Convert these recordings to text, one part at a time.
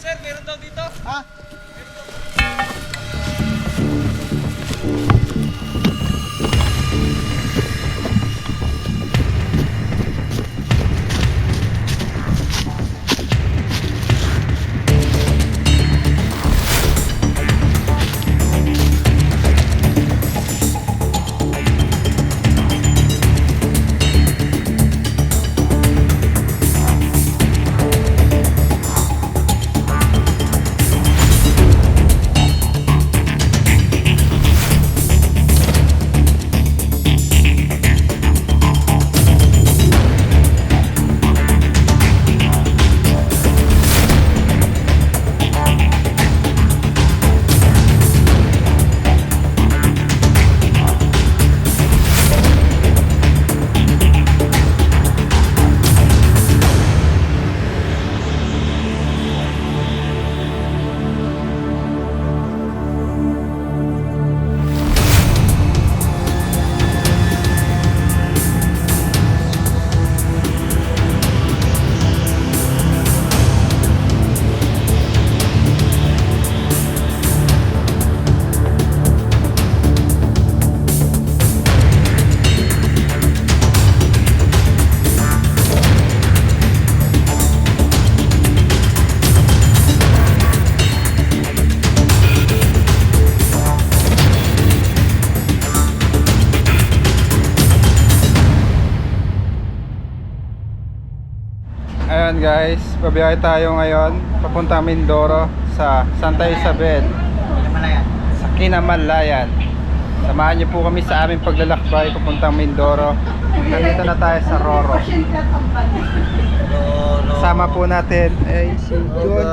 sir, meron daw dito. Ha? Ayan guys, babiyahe tayo ngayon papunta Mindoro sa Santa Isabel, sa Kinamalayan. Samahan niyo po kami sa aming paglalakbay papuntang Mindoro. Nandito na tayo sa Roro. Kasama po natin ay si John,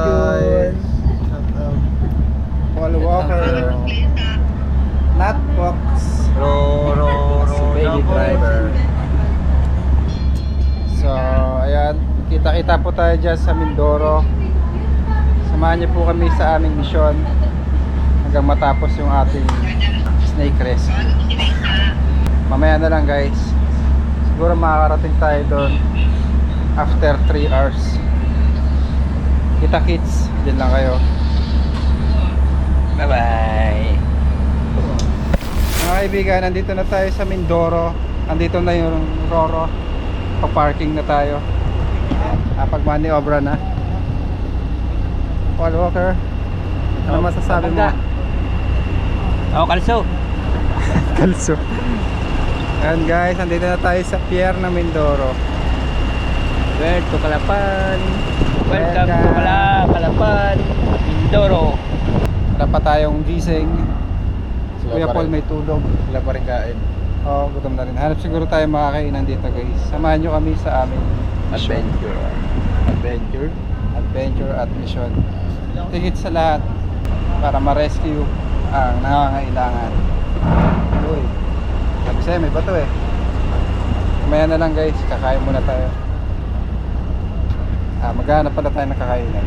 Paul Walker, Nutbox, si Baby Driver. So ayan, kita-kita po tayo dyan sa Mindoro. Samahan niyo po kami sa aming misyon hanggang matapos yung ating snake rescue. Mamaya na lang guys, siguro makakarating tayo doon after 3 hours. Kita kits, dyan lang kayo. Bye bye. Mga kaibigan, nandito na tayo sa Mindoro. Nandito na yung Roro. Pa-parking na tayo. Pag-maniobra na. Paul Walker, ano masasabi mo? Kalso. Kalso. Ayan guys, nandito na tayo sa pier ng Mindoro. Welcome to Calapan. Welcome to Welcome. Calapan, Mindoro. Wala pa tayong gising. Si Kuya Paul may tulog. Wala pa rin kain. Oo, gutom na rin. Hanap siguro tayo makakainan dito guys. Samahan nyo kami sa aming mission. Adventure at mission. Tigit sa lahat para ma-rescue ang nangangailangan. Uy, sabi sa'yo may bato eh. Kumaya na lang guys, kakain muna tayo. Maghanap pala tayo ng kakainan.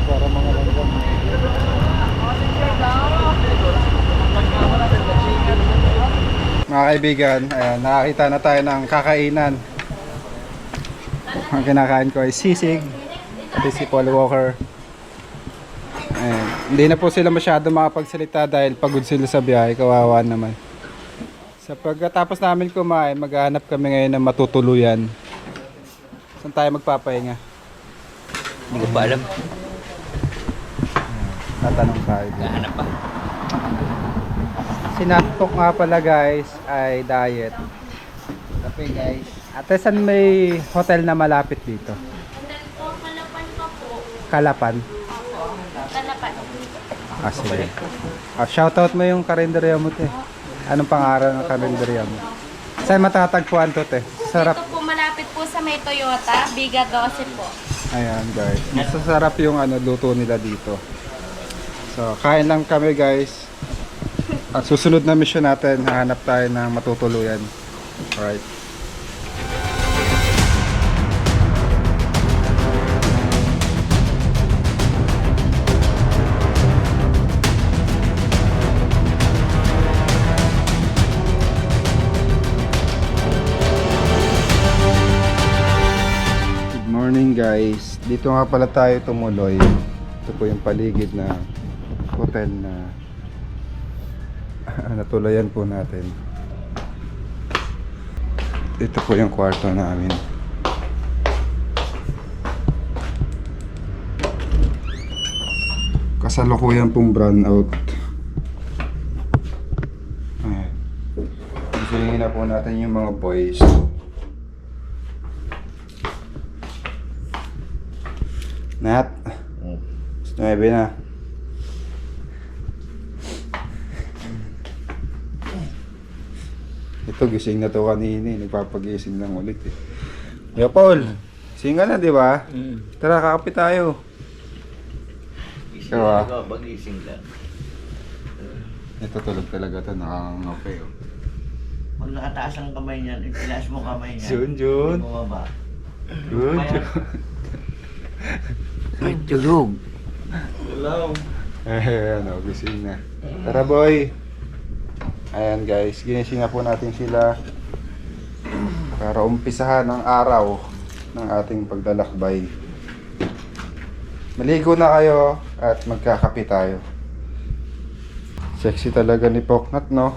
Para mga langgam. Mga kaibigan, ayan, nakakita na tayo ng kakainan. Ang kinakain ko ay sisig, pati si Paul Walker. Ayan, hindi na po sila masyado makapagsalita dahil pagod sila sa biyahe, kawawa naman. Sa pagkatapos namin kumain, maghahanap kami ngayon ng matutuluyan. Saan tayo magpapahinga? Hindi ko pa alam. Tatanong tayo. Nahanap pa. Sinantok nga pala guys ay diet. Kape guys. Ate, saan may hotel na malapit dito? Kalapan pa po. Kalapan. Kalapan. Sige. Shoutout mo yung karinderya mo te. Anong pangalan ng karinderya mo? Saan matatagpuan to te? Sarap. Ito po malapit po sa may Toyota, Biga 12 po. Ayan guys. Masasarap yung luto nila dito. So, kain lang kami guys. At susunod na mission natin, hahanap tayo ng matutuluyan. Alright. Ayan guys, dito nga pala tayo tumuloy. Ito po yung paligid na hotel na natuluyan po natin. Ito po yung kwarto namin. Kasalukuyan pong brown out. Ayan. Gusto na po natin yung mga boys. Nat? 9 na. Ito, gising na to kanina eh. Nagpapagising lang ulit eh. Yo, Paul. Gising ka na, di ba? Tara, kakape tayo. Gising Diba? ako, magising lang. Ito tulog talaga to, nakangangape oh. Pag nakataas ang kamay niyan, itilas mo kamay niyan. Jun. Hindi mo baba. Good. Ay, tulog. Hello. Ano, gising na. Tara boy. Ayan guys, ginising na po natin sila para umpisahan ang araw ng ating paglalakbay. Maligo na kayo at magkakape tayo. Sexy talaga ni Poknat, no?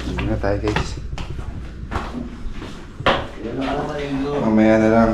Hindi na tayo guys. Yan ang maligo. Mamaya na lang.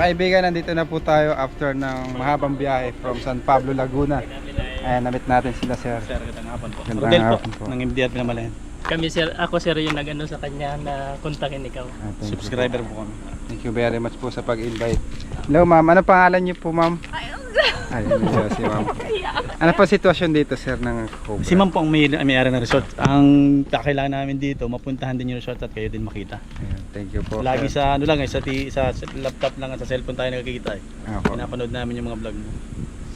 Kaibigan, nandito na po tayo after ng mahabang biyahe from San Pablo, Laguna. Ayan, namit natin sila, sir. Sir, gandang hapon po. Gandang Rodel hapon po. ng MDR Pinamalayan. Kami sir, ako sir yung nag-ano sa kanya na kontakin ikaw. Thank you Subscriber po. po kami. Thank you very much po sa pag-invite. Hello ma'am, ano pangalan niyo po ma'am? Ayun siya si ma'am. Ano po sitwasyon dito sir ng Cobra? Si ma'am po ang may-ari ng resort. Ang kakailangan namin dito, mapuntahan din yung resort at kayo din makita. Ayun, thank you po. Lagi sir. sa ano lang, sa laptop lang at sa cellphone tayo nakikita eh. Ako. Pinapanood namin yung mga vlog mo.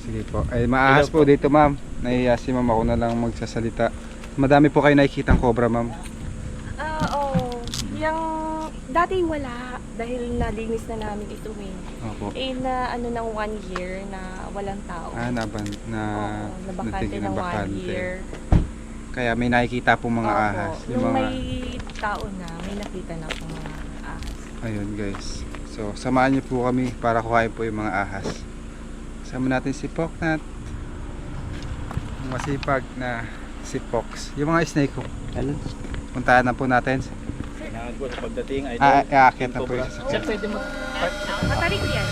Sige po. Ay, maahas po dito ma'am. Nahiya si ma'am, ako na lang magsasalita. Madami po kayo nakikitang cobra ma'am. Oo. Yung dati wala dahil nalinis na namin ito eh. Opo. Eh na ano ng 1 year na walang tao. Nabakante Nabakante ng 1 year. Kaya may nakikita po mga Opo. ahas. Nung may tao na, may nakita na po mga ahas. Ayun guys. So samahan niyo po kami para kuhain po yung mga ahas. Sama natin si Poknat. Yung masipag na si Pox. Yung mga snake ko. Ano? Puntahan na po natin. Kailangan po sa pagdating ay Aakit na po yung Sir, sasakyan. pwede mo. Matarik ko yan.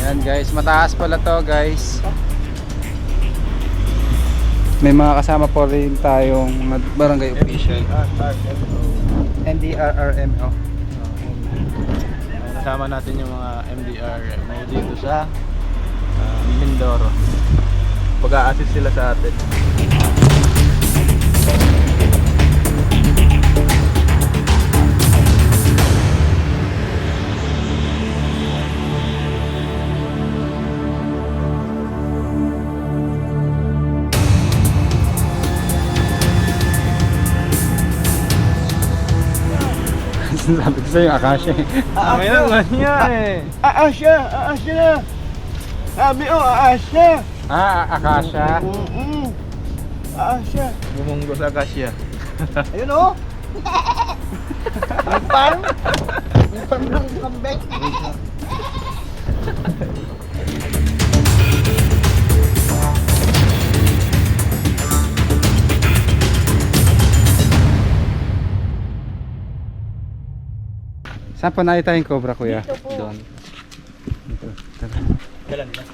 Ayan guys, mataas pala to guys. May mga kasama po rin tayong barangay official. NDRRMO. kasama natin yung mga MDR dito sa Mindoro. Pag-a-assist sila sa atin. Sabi ko sa'yo, akasya eh. May naman yan eh. Aasya! Aasya! Sabi o, aasya! Akasya. Aasya! Bumunggo sa Acacia. Ayun o! Yung farm! Yung farm ng kambing! Saan po nakita yung cobra, kuya? Dito po. Doon. Dito. Tara. Galan na.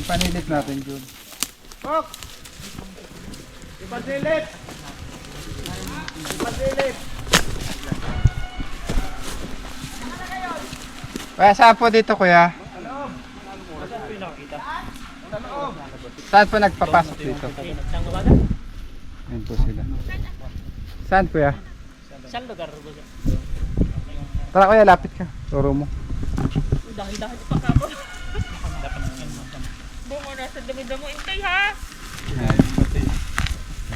Ipanilit natin, Jun. Ipasilit! Ipasilit! Kuya, saan po dito, kuya? Saan po nagpapasok dito? Saan umaga? Ayun po sila. Saan, kuya? Saan lugar po siya? Tara, kuya, lapit ka. Turo mo. Dahil pa ka po. Dapat naman naman. Bungo na sa dami-damo. Intay ha!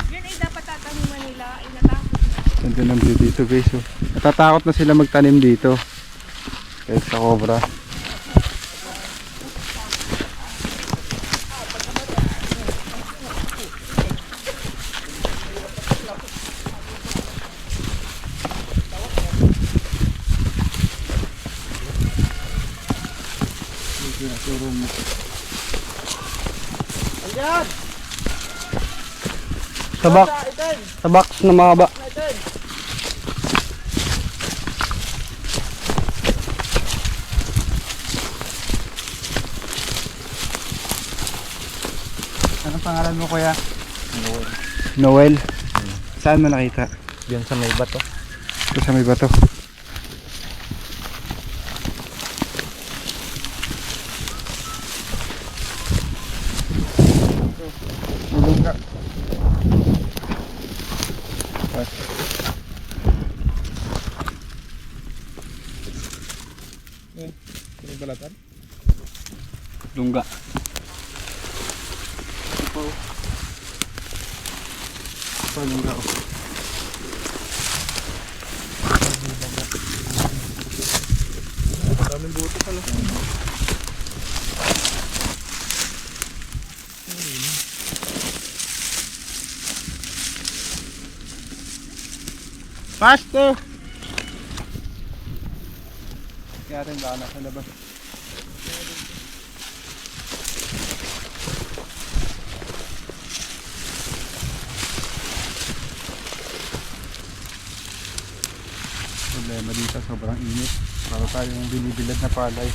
Yan ay dapat tataniman nila. Ay natakot na. Ganda ng view dito, guys. Oh. Natatakot na sila magtanim dito. Kahit sa cobra. Sa box na mahaba. Anong pangalan mo, kuya? Noel. Noel? Saan mo nakita? Diyan sa may bato. Ito sa may bato. Ulong ka. Lungga. Lungga. Daming buto pala. Faster! Kaya rin baka nasa labas. Problema dito, sobrang init. Para tayong binibilad na palay.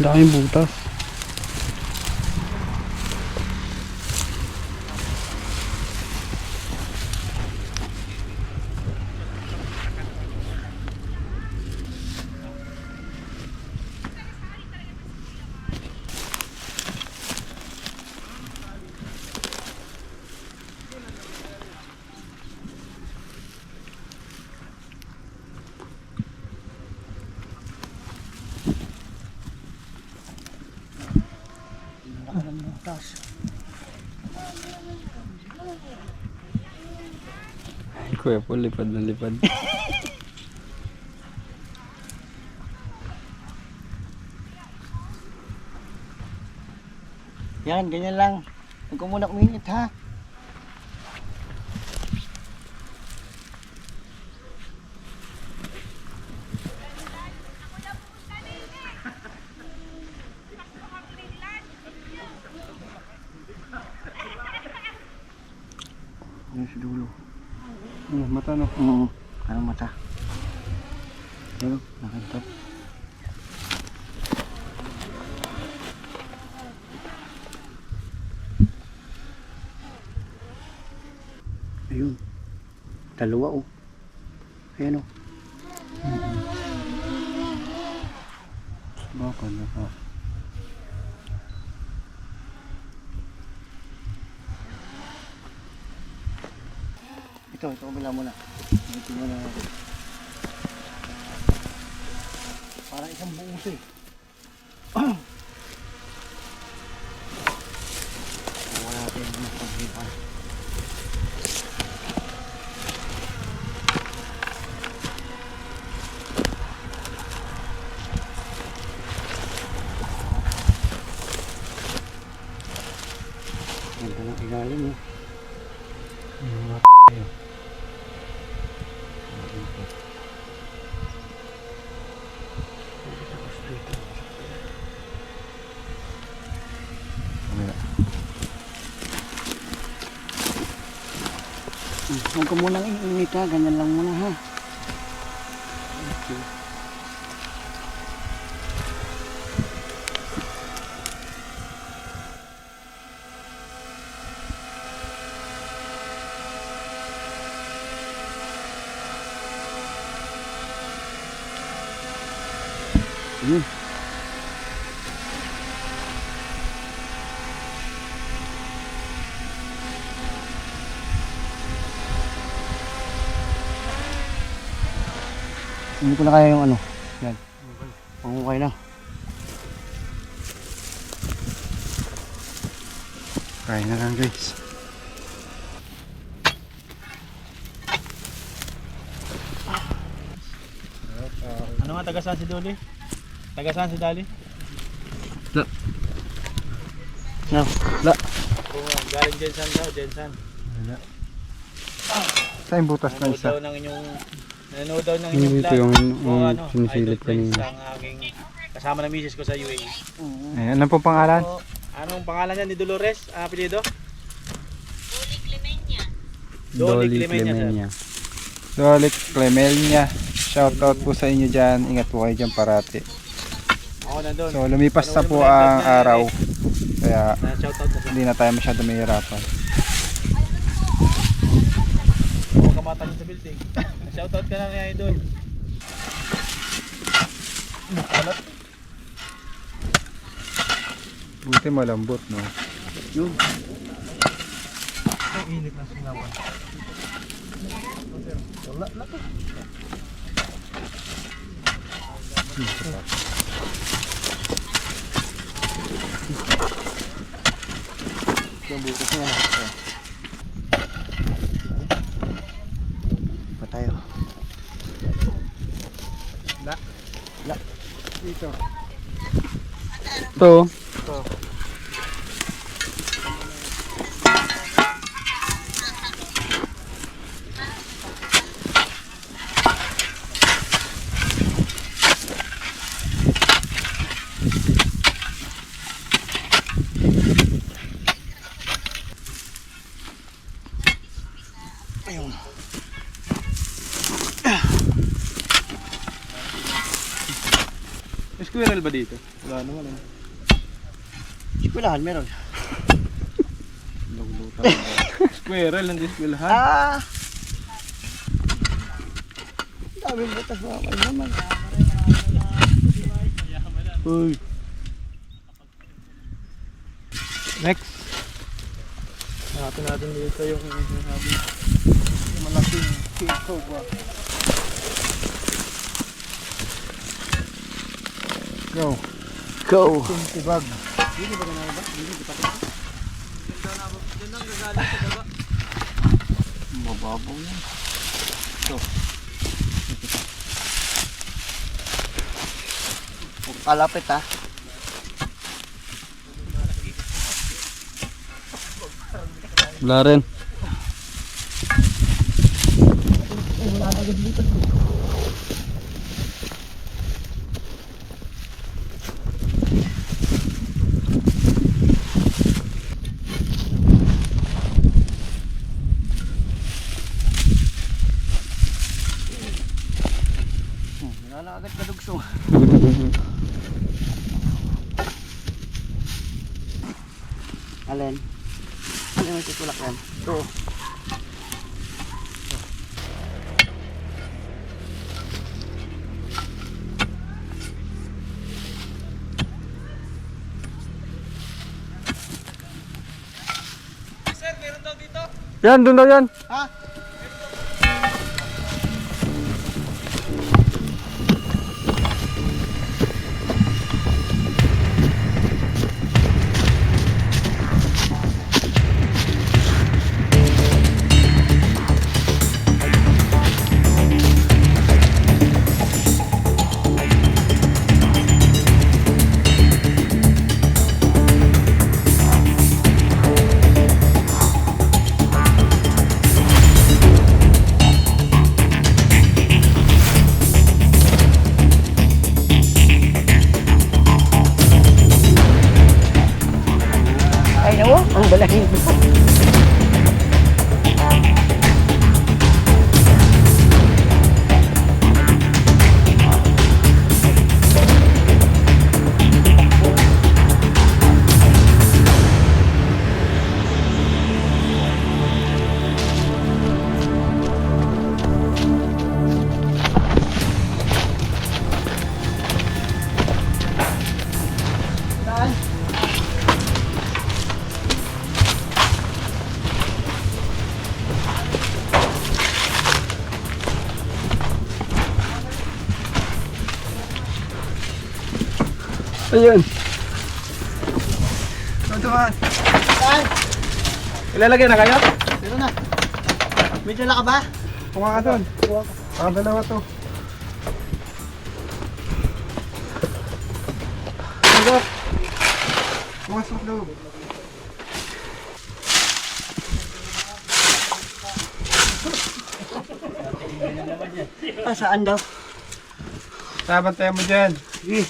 Laking butas. Kuya po, lipad na lipad. Yan, ganyan lang. Huwag ka muna kuminit ha. Yan si dulo. Mata no? Oo. Anong mata? Pero, nakantap. Ayun. Dalawa oh. Ayan oh. Baka na ha. Ito kabila mo na. Ito mo na. Parang isang buong eh. Wala natin yung paghipan. Ganda ng ilalim mo. Mga p***yo. Huwag ka munang iinit ha, ganyan lang muna ha. Okay. Yun. Hindi ko na kaya yung ano. Yan. Pangukay na. Kain na lang guys. Ano nga, taga saan si Dolly? Taga saan si Dali? No. La. Kung galing Jensan daw, Jensan. Saan yung butas na isa? Nanood daw ng Hindi inyong dito vlog. yung sinisilip Idol Prince, kanina. ang aking kasama na misis ko sa UAE. Ayan, ano pong pangalan? So, anong pangalan niya ni Dolores? Ang apelyido? Dolly Clemenya. Dolly Clemenya. Shoutout po sa inyo dyan. Ingat po kayo dyan parati. Ako nandun. So lumipas na po ang araw. Kaya Na-shoutout na siya. hindi na tayo masyado mahirapan. Huwag ka matangin sa building. Shoutout ka lang ni Idol. Buti malambot, no? Yun. Ang init ng singawan. Wala na to. Yung butas na. Pa tayo. Dito. Ito. May squirrel ba dito? Wala naman eh. Eskwelahan meron. Squirrel, hindi squirrelhan. Ah! Daming butas mga kayo naman. Uy. Next. Hanapin natin dito yung sinasabi. Malaking king cobra. Go. Go! Tibag. Mababaw yan. Ito. Kalapit ha. Wala rin. Wala na agad kadugsong. Alin? Ano yung tutulak yan? Ito. Yan, doon daw yan. Ha? ang balahibo. Ayun. Ito man. Ilalagay na kayo? Pero na. May dala ka ba? Kuha ka doon. Dalawa to. Hanggang. Pumasok loob. Saan daw? Sabantayan mo dyan. Eh.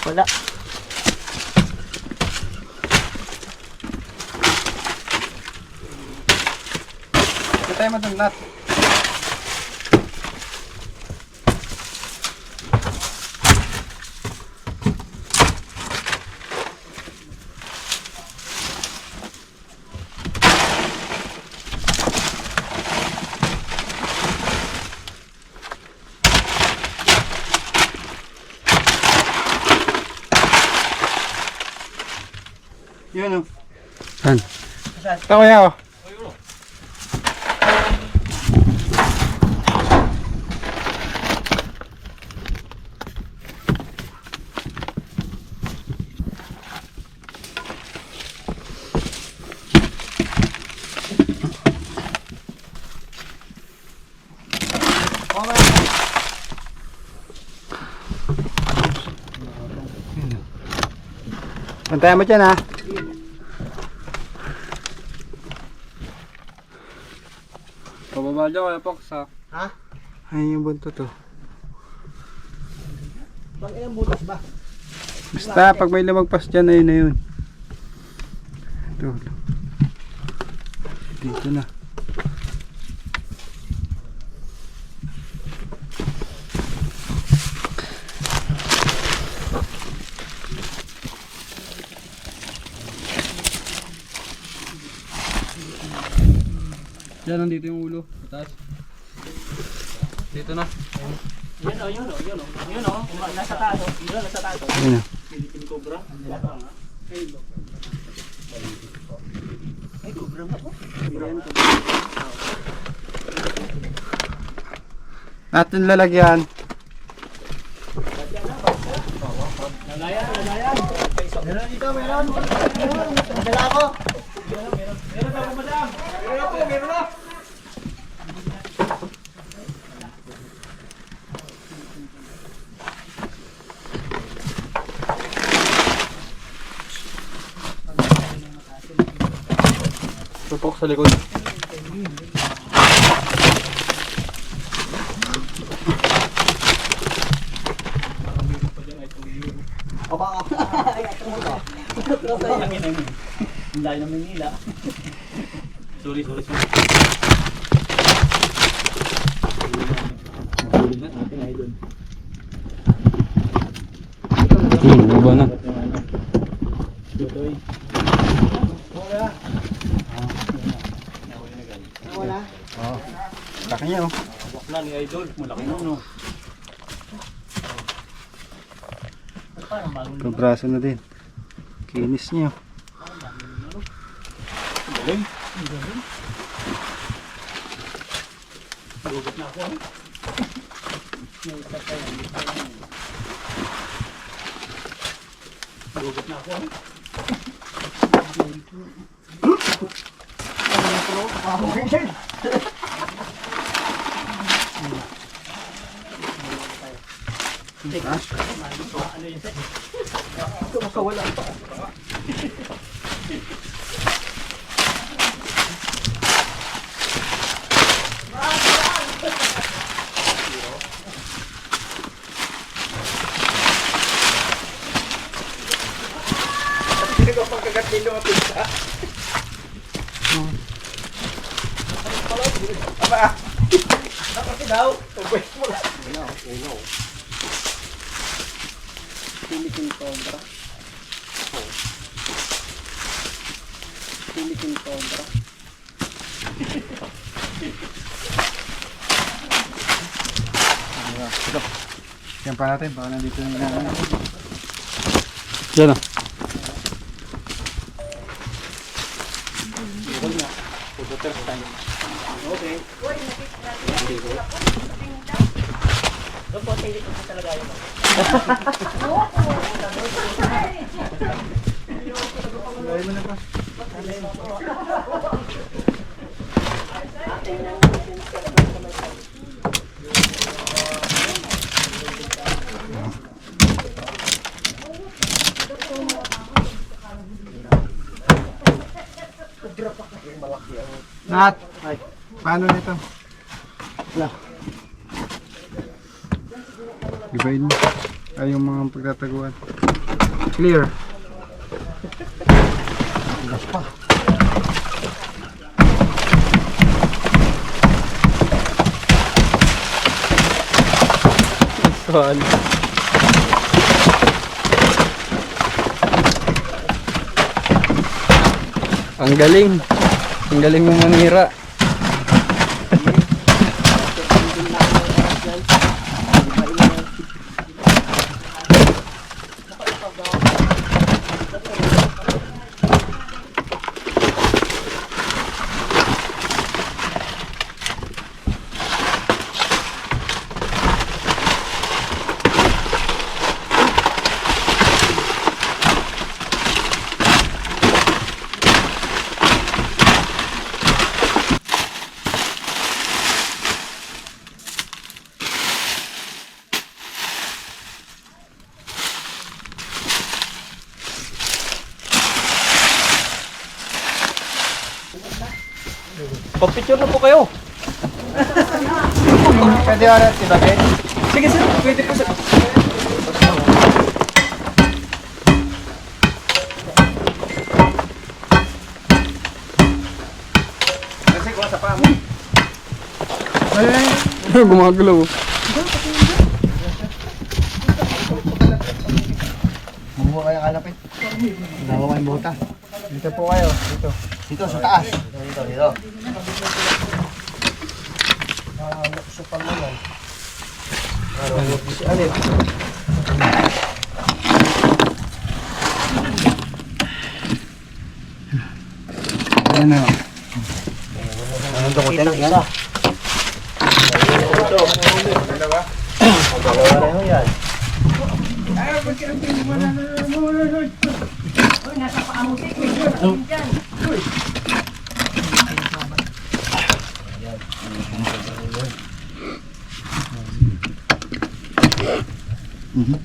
Wala. Tayo mo doon lahat. Yun o. Saan? Ito kaya o. Bantayan mo dyan ha. Pababa dyan kaya Pox ha. Ha? Ay yung bunto to. Pang ilang butas ba? Basta pag may lumagpas dyan ayun na yun. Ito. Dito na. Diyan, nandito yung ulo. Taas. Dito na. Yun o, yun o, yun o. Yun o, nasa taas o. Yun o, nasa taas o. Ayun na. Philippine Cobra. Ay, cobra mo po. Natin lalagyan. Meron dito, meron. Dala ako. Tupok sa likod. Ang dahil ng Manila. Sorry. Baba na. Wala. Oo. Laki niya oh. Wala ni Idol. Malaki na no. Parang bagong Kabraso na din. Kinis niya. galing. Gugat na ako. Gugat na ako. Philippine Cobra. Philippine Cobra. Yan pa natin, baka nandito yung ginagawa. Diyan ah. Nat! Paano nito? Ibahin mo. Ay, yung mga pagtataguan. Clear. Saan? Ang galing. Ang galing mo manira. Pag-picture na po kayo. Pwede ulit, diba, Ben? Sige sir, pwede po sir. Kasi kung sa pamo. Gumagalaw. Bumuha kayo kalapit. Dawa kayong buta. Dito po kayo, dito. Dito sa taas. Dito. Ayan na. Anong dokot yan? Isa. Dalawa na yun yan.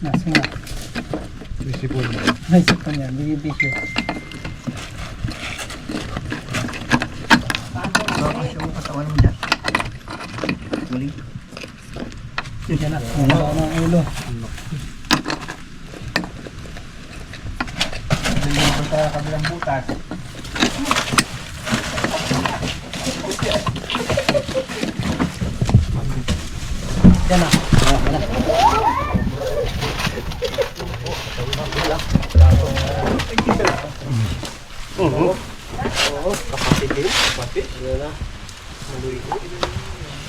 Nasa nga. Naisip ko niya, bigay-bisyo. Yung katawan mo dyan. Muli. Yan na. Wala ko ng ulo. Dito sa kabilang butas. Yan na.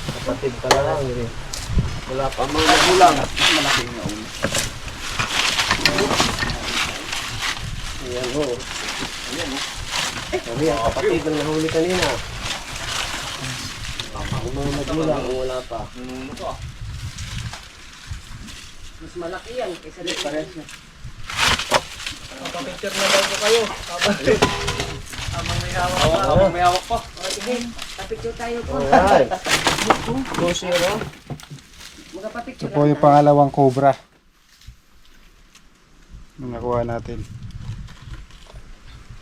Kapatid ka na lang. Wala pa mga magulang. Malaking na ulo. Ayan ho. Sabi ang kapatid ng nahuli kanina. Ang mga magulang kung wala pa. Mas malaki yan kaysa dito. Pares na. Picture na daw po kayo. Habang may hawak pa. Habang may hawak pa. Papicture tayo po. Alright. 2-0. Magpapicture Ito po yung pangalawang cobra. Yung nakuha natin.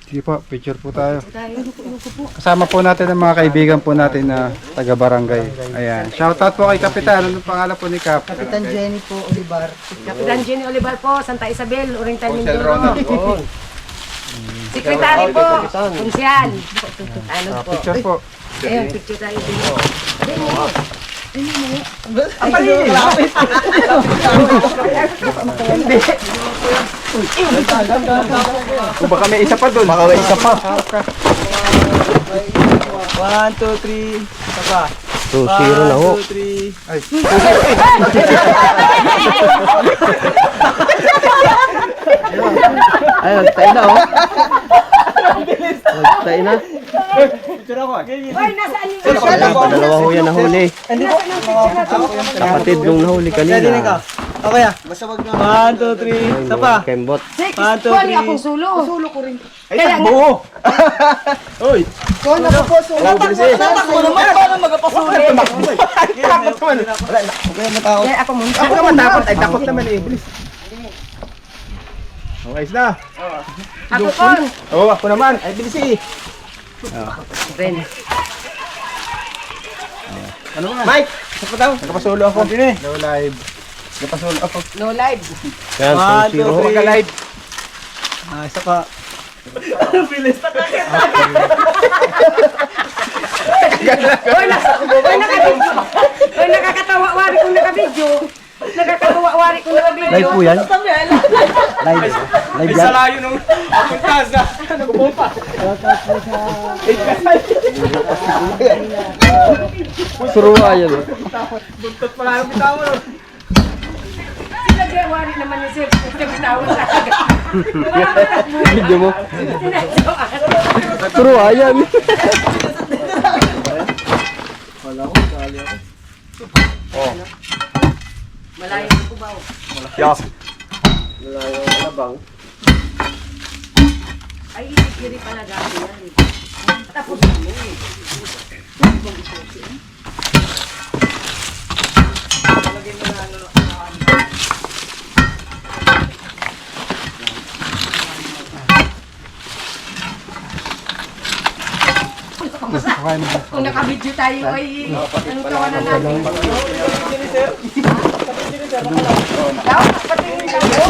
Sige po, picture po tayo. Kasama po natin ang mga kaibigan po natin na taga-barangay. Ayan. Shoutout po kay Kapitan. Anong pangalan po ni Kap? Kapitan Jenny po, Olivar. Kapitan Jenny Olivar po, Santa Isabel, Oriental Josel Mindoro. Ronald. Secretary po, Kunsyal. Ano po? Picture po. Ayun, picture tayo dito. Kung baka may isa pa doon. Baka may isa pa. 1, 2, 3. Isa pa. 2-0 na ho. 1, 2, 3. Ay. Ay, nagtay na oh. Nagtay na. Picture ako. Hoy, nasaan yung Dalawa ho yan nahuli. Kapatid nung nahuli kanina. Okay ah. Basta wag na. 1, 2, 3. Isa pa. Kembot. 1, 2, 3. akong sulo. Sulo ko rin. Ay, buo. Uy. Sulo ako po, sulo. Tatakbo naman. Paano magpapasulit? Takot naman. Wala, okay matakot. Kaya ako muna. Ako naman takot. Ay, takot naman eh. Okay na. Ako po. Oo, ako naman. Ay, bilis eh. Ren. Ano nga? Mike. Isa pa daw. Nakapasulo ako. No live. Nakapasulo ako. No live. Yan, 1, 2, 2-0. 3. Pagka-live. Isa pa. Bilis na kakit. Hoy, nakakatawa. Wari kong nakabidyo. Nakakatawa. Wari kong nakabidyo. Live po yan? Live. Live Isa yan? layo nung puntas na. Nagpumpa. Suruha yan eh. Buntot pa nga yung bitawan. Sila wari naman ni Sir. Bitawan sa agad. Video mo. Suruha yan. Malayo ko ba? Yak. Ay, isikiri pala gabi yan. Tapos mo eh. Kung nakabidyo tayo ay anong tawanan natin? Daw, patingin ka mo?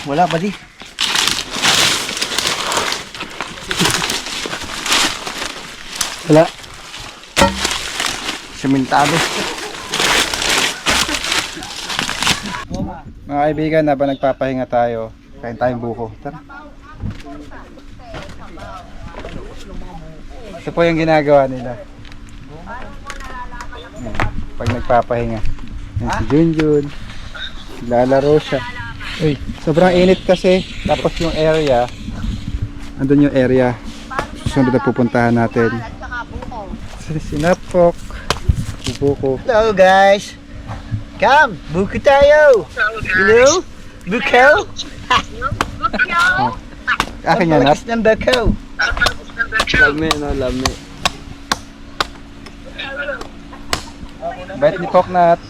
Wala ba di? Wala. Sementado. Mga kaibigan, habang nagpapahinga tayo, kain tayong buko. Tara. Ito po yung ginagawa nila. Ayan, pag nagpapahinga. Ayan, si Junjun. Lalaro siya. Uy, sobrang init kasi. Tapos yung area, andun yung area. Susunod na pupuntahan natin. Sinapok. Buko. Hello guys. Come, buko tayo. Hello? Buko? Akin yan, Nat. ng buko. Lami no, lami. Bait ni Poknat.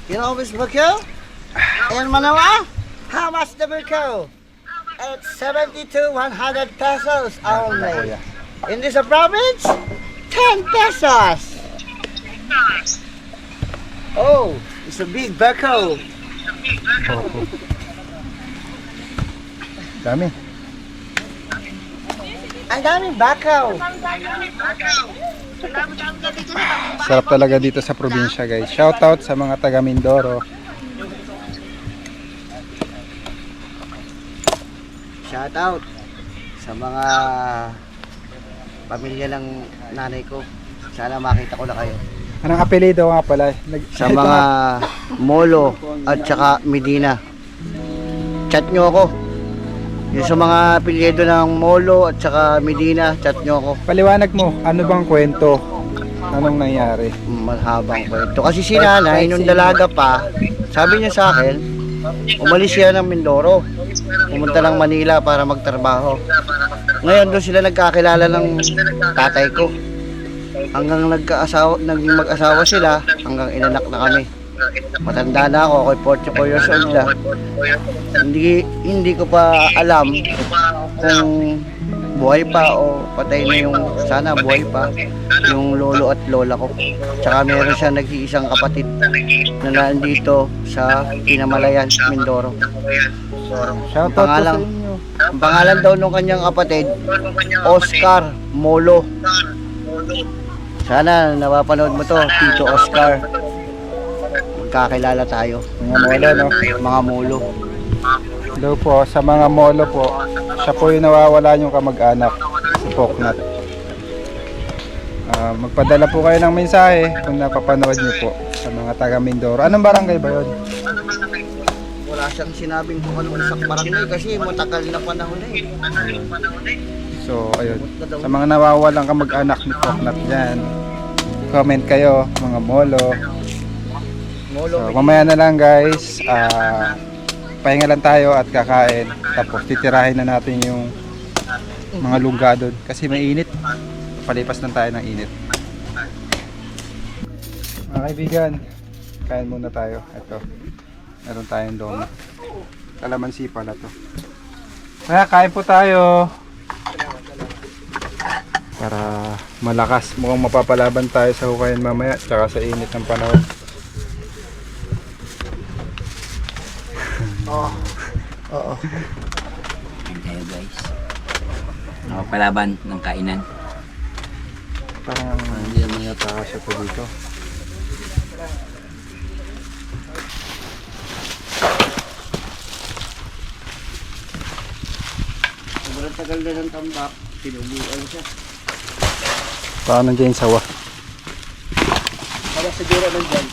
You know this buko? In Manawa? How much the buko? It's 70 to 100 pesos only. In this province, 10 pesos. Oh, it's a big buko. Dami. Ang daming bakaw. Sarap talaga dito sa probinsya, guys. Shoutout sa mga taga Mindoro. Shout out sa mga pamilya ng nanay ko. Sana makita ko na kayo. Anong apelido nga pala? Sa mga Molo at saka Medina. Chat nyo ako. Yung sa mga apelyido ng Molo at saka Medina, chat nyo ako. Paliwanag mo, ano bang kwento? Anong nangyari? Malhabang kwento. Kasi si nanay, nung dalaga pa, sabi niya sa akin, umalis siya ng Mindoro. Pumunta ng Manila para magtrabaho. Ngayon doon sila nagkakilala ng tatay ko. Hanggang naging mag-asawa sila, hanggang inanak na kami. Matanda na ako, ako'y 44 years old na. Hindi ko pa alam kung buhay pa o patay na yung, sana buhay pa, yung lolo at lola ko. Tsaka meron siya nag-iisang kapatid na nandito sa Pinamalayan, Mindoro. Shoutout po sa inyo. Ang pangalan daw ng kanyang kapatid, Oscar Molo. Sana napapanood mo to, Tito Oscar. Magkakilala tayo. Mga molo, no? Mga Molo. Hello po, sa mga molo po, siya po yung nawawala yung kamag-anak, si Poknat. Magpadala po kayo ng mensahe kung napapanood niyo po sa mga taga Mindoro. Anong barangay ba yun? Wala siyang sinabing kung anong sa barangay kasi matagal na panahon na eh. So, ayun. Sa mga nawawalang kamag-anak ni Poknat dyan, comment kayo, mga molo. So, mamaya na lang guys, pahinga lang tayo at kakain. Tapos titirahin na natin yung mga lungga doon. Kasi mainit. Palipas lang tayo ng init. Mga kaibigan, kain muna tayo. Ito, meron tayong lomo. Kalamansi pala to. Kaya kain po tayo. Para malakas. Mukhang mapapalaban tayo sa hukayan mamaya. Tsaka sa init ng panahon. Oo. Ayan tayo guys. Nakapalaban ng kainan. Parang hindi naman yata siya po dito. Sobrang tagal na ng tambak, pinubuan siya. Parang nandiyan yung sawa. Kaya siguro nandyan.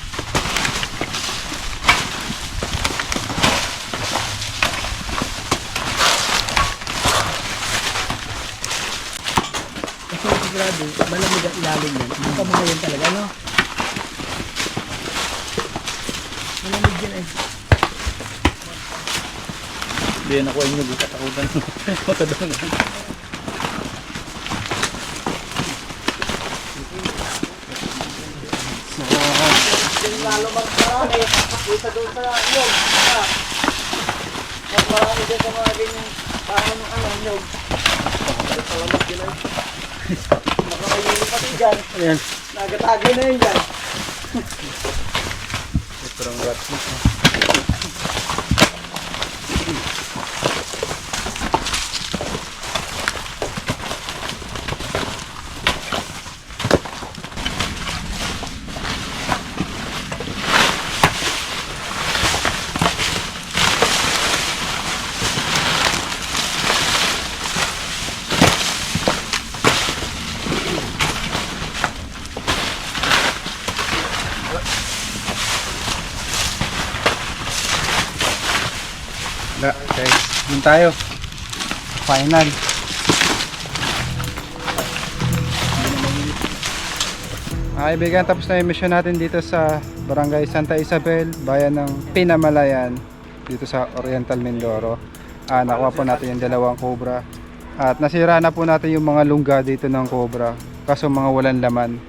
Grabe, malamig at ilalim yan. Hindi ka mga yan talaga, no? Malamig yan eh. Hindi yan ako inyo, di katakutan. Matadang. Lalo magparami, kita doon sa yun. Magparami dyan sa mga ganyan. Parang nyog. Salamat din ay. Makakayuli pati dyan. Ayan. Nagatagay na yun dyan. Ito ang rat mo. Okay, yun tayo. Final. Mga kaibigan, tapos na yung mission natin dito sa Barangay Santa Isabel, bayan ng Pinamalayan, dito sa Oriental Mindoro. Nakuha po natin yung dalawang cobra. At nasira na po natin yung mga lungga dito ng cobra, kaso mga walang laman.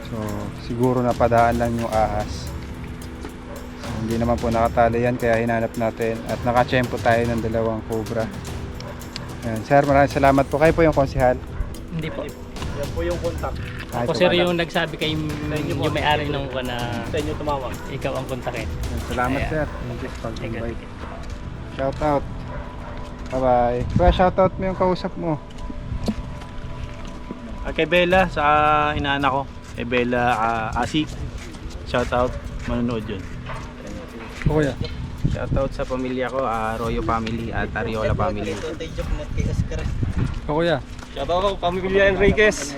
So, siguro napadaan lang yung ahas. Hindi naman po nakatali yan kaya hinanap natin at nakachempo tayo ng dalawang cobra. Ayan, sir, maraming salamat po. Kayo po yung konsehal. Hindi po. Yan po yung contact. Ako sir yung nagsabi kay yung may-ari ng ko na Sa inyo tumawag. ikaw ang kontakin. Ayan, salamat Ayan. sir. Thank you for Thank you. invite. Shout out. Bye bye. Kaya shout out mo yung kausap mo. Kay Bella, sa inaanak ko. Kay Bella Asik. Shout out. Manonood yun. O kuya. Shoutout sa pamilya ko, Royo family at Ariola family. O kuya. Shoutout ko, Pamilya Enriquez.